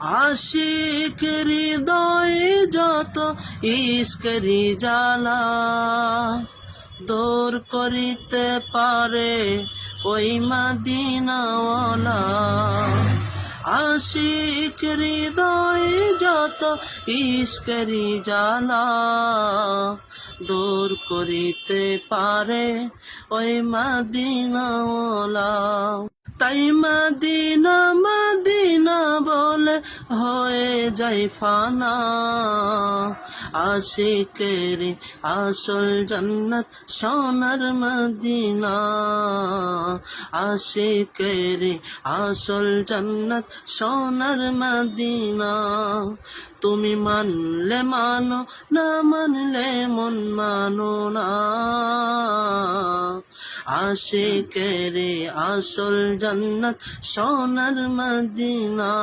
আশিক হৃদয়ে যত ইশকেরি জ্বালা দূর করিতে পারে ওই মদিনাওয়ালা। আশিক হৃদয়ে যত ইশকেরি জ্বালা দূর করিতে পারে ওই মদিনাওয়ালা। তাই মদিনা মদিনা বলে হয়ে যায় ফানা, আশিকের আসল জান্নাত সোনার মদিনা। আশিকের আসল জান্নাত সোনার মদিনা। তুমি মানলে মানো, না মানলে মন মানো না। আশিকের আসল জান্নাত সোনার মদিনা।